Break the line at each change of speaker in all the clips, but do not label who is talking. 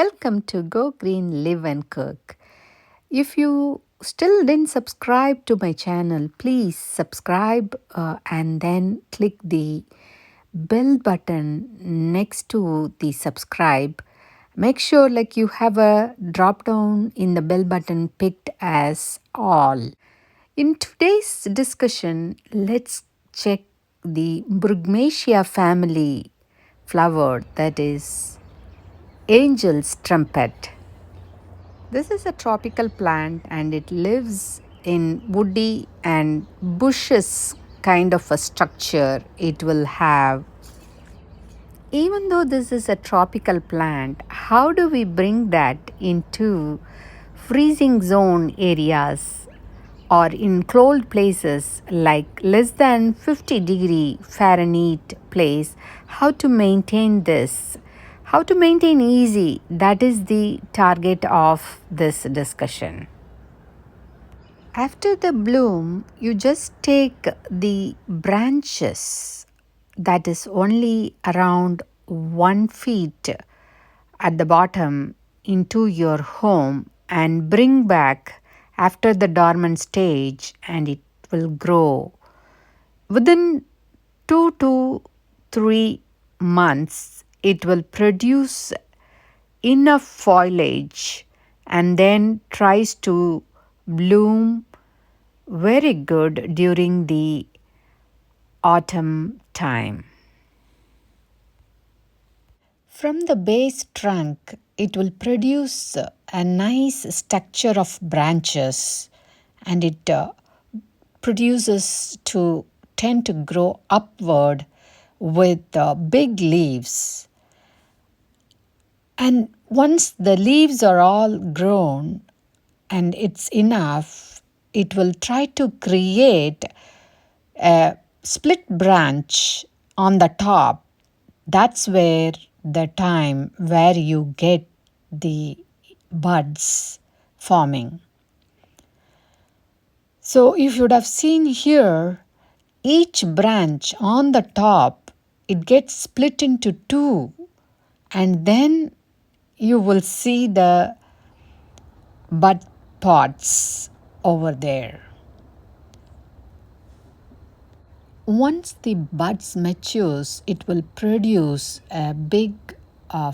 Welcome to Go Green, Live and Cook. If you still didn't subscribe to my channel, please subscribe and then click the bell button next to the subscribe. Make sure you have a drop down in the bell button picked as all. In today's discussion, let's check the Brugmacia family flower, that is angel's trumpet. This is a tropical plant and it lives in woody and bushes kind of a structure it will have. Even though this is a tropical plant, how do we bring that into freezing zone areas or in cold places like less than 50 degree Fahrenheit place? How to maintain this? How to maintain easy? That is the target of this discussion. After the bloom, you just take the branches that is only around 1 feet at the bottom into your home and bring back after the dormant stage, and it will grow. Within 2 to 3 months, it will produce enough foliage and then tries to bloom very good during the autumn time. From the base trunk, it will produce a nice structure of branches, and it produces to tend to grow upward with big leaves. And once the leaves are all grown and it's enough, it will try to create a split branch on the top. That's where the time where you get the buds forming. So if you would have seen here, each branch on the top, it gets split into two, and then you will see the bud pods over there. Once the buds matures, it will produce a big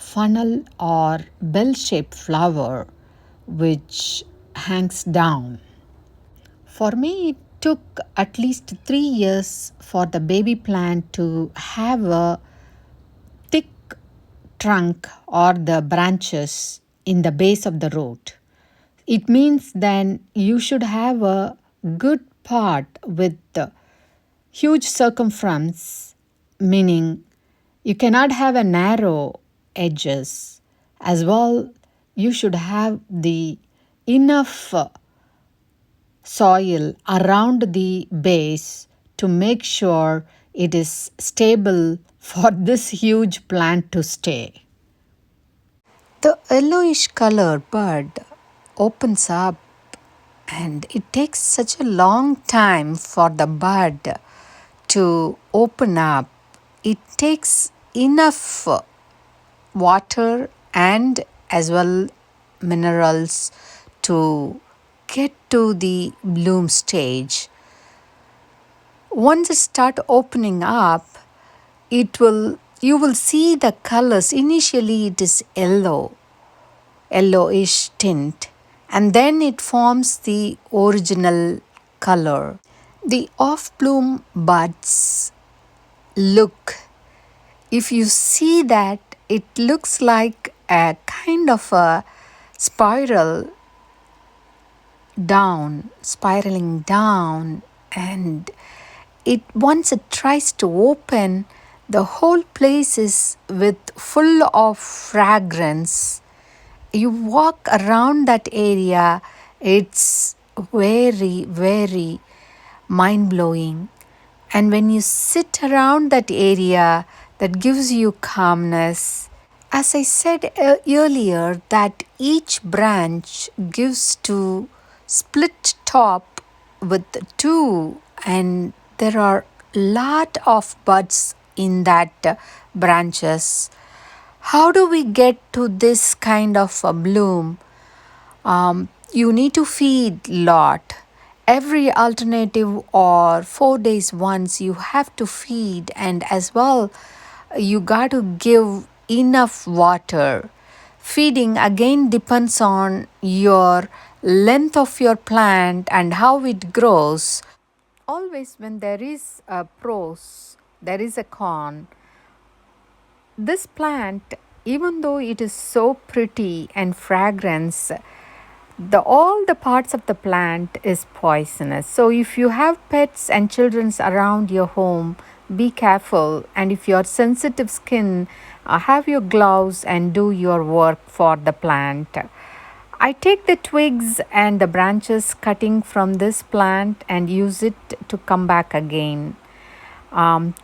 funnel or bell-shaped flower which hangs down. For me, it took at least 3 years for the baby plant to have a thick trunk or the branches in the base of the root. It means then you should have a good pot with huge circumference, meaning you cannot have a narrow edges. As well, you should have the enough soil around the base to make sure it is stable for this huge plant to stay. The yellowish color bud opens up, and it takes such a long time for the bud to open up. It takes enough water and as well minerals to get to the bloom stage. Once it start opening up, you will see the colors. Initially it is yellowish tint, and then it forms the original color. The off-bloom buds if you see that, it looks like a kind of a spiraling down, and once it tries to open, the whole place is full of fragrance. You walk around that area, it's very, very mind-blowing. And when you sit around that area, that gives you calmness. As I said earlier, that each branch gives to split top with two, and there are lot of buds in that branches. How do we get to this kind of a bloom? You need to feed lot. Every alternative or 4 days once you have to feed, and as well you got to give enough water. Feeding again depends on your length of your plant and how it grows. Always when there is a pros, there is a con. This plant, even though it is so pretty and fragrance, all the parts of the plant is poisonous. So if you have pets and childrens around your home, be careful. And if you're sensitive skin, have your gloves and do your work for the plant. I take the twigs and the branches cutting from this plant and use it to come back again.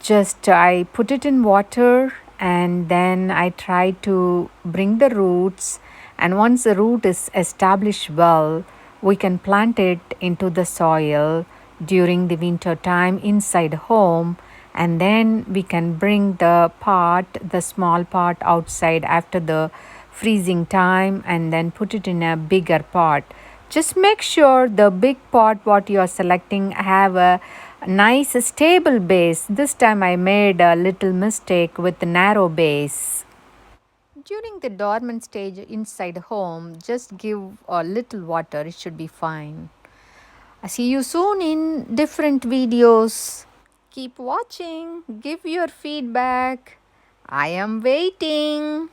Just I put it in water and then I try to bring the roots. And once the root is established well, we can plant it into the soil during the winter time inside home. And then we can bring the small pot outside after the freezing time and then put it in a bigger pot. Just make sure the big pot what you are selecting have a nice stable base. This time I made a little mistake with the narrow base. During the dormant stage inside home, just give a little water, it should be fine. I see you soon in different videos. Keep watching, give your feedback. I am waiting.